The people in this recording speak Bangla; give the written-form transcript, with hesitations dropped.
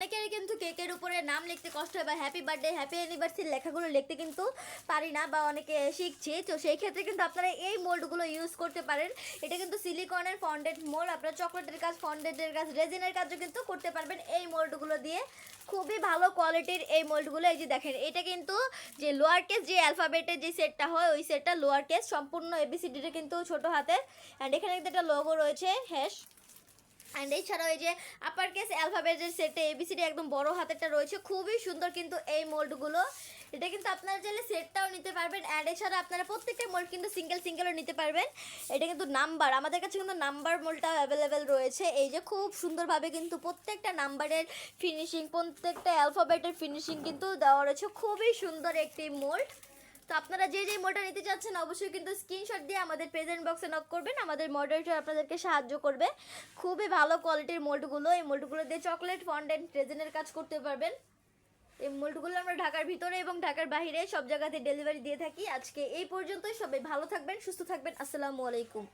অনেকেরই কিন্তু কেকের উপরে নাম লিখতে কষ্ট হয় বা হ্যাপি বার্থডে হ্যাপি অ্যানিভার্সারি লেখাগুলো লিখতে কিন্তু পারি না বা অনেকে শিখছে, তো সেই ক্ষেত্রে কিন্তু আপনারা এই মোল্ডগুলো ইউজ করতে পারেন। এটা কিন্তু সিলিকনের ফন্ডেড মোল্ড, আপনারা চকলেটের কাজ, ফন্ডেডের কাজ, রেজিনের কাজও কিন্তু করতে পারবেন এই মোল্ডগুলো দিয়ে। খুবই ভালো কোয়ালিটির এই মোল্ডগুলো। এই যে দেখেন, এটা কিন্তু যে লোয়ার কেস যে অ্যালফাবেটের যে সেটটা হয় ওই সেটটা লোয়ার কেস, সম্পূর্ণ এবিসিডিটা কিন্তু ছোট হাতের। অ্যান্ড এখানে কিন্তু একটা লোগো রয়েছে হ্যাশ। অ্যান্ড এছাড়াও এই যে আপার কেস অ্যালফাবেটের সেটে এবিসিডি একদম বড় হাতেরটা রয়েছে। খুবই সুন্দর কিন্তু এই মোল্ডগুলো। এটা কিন্তু আপনারা চাইলে সেটটাও নিতে পারবেন। অ্যান্ড এছাড়া আপনারা প্রত্যেকটা মোল্ড কিন্তু সিঙ্গেল সিঙ্গেলও নিতে পারবেন। এটা কিন্তু নাম্বার, আমাদের কাছে কিন্তু নাম্বার মোল্ডটাও অ্যাভেলেবেল রয়েছে। এই যে খুব সুন্দরভাবে কিন্তু প্রত্যেকটা নাম্বারের ফিনিশিং, প্রত্যেকটা অ্যালফাবেটের ফিনিশিং কিন্তু দেওয়া রয়েছে। খুবই সুন্দর একটি মোল্ড। তো আপনারা যে যে মোডটা নিতে চাচ্ছেন অবশ্যই কিন্তু স্ক্রিনশট দিয়ে আমাদের প্রেজেন্ট বক্সে নক করবেন, আমাদের মডারেটর আপনাদেরকে সাহায্য করবে। খুবই ভালো কোয়ালিটির মোল্ডগুলো। এই মোল্ডগুলো দিয়ে চকলেট ফন্ডেন্ট রেজিনের কাজ করতে পারবেন। এই মোল্ডগুলো আমরা ঢাকার ভিতরে এবং ঢাকার বাইরে সব জায়গাতে ডেলিভারি দিয়ে থাকি। আজকে এই পর্যন্তই, সবাই ভালো থাকবেন, সুস্থ থাকবেন। আসসালামু আলাইকুম।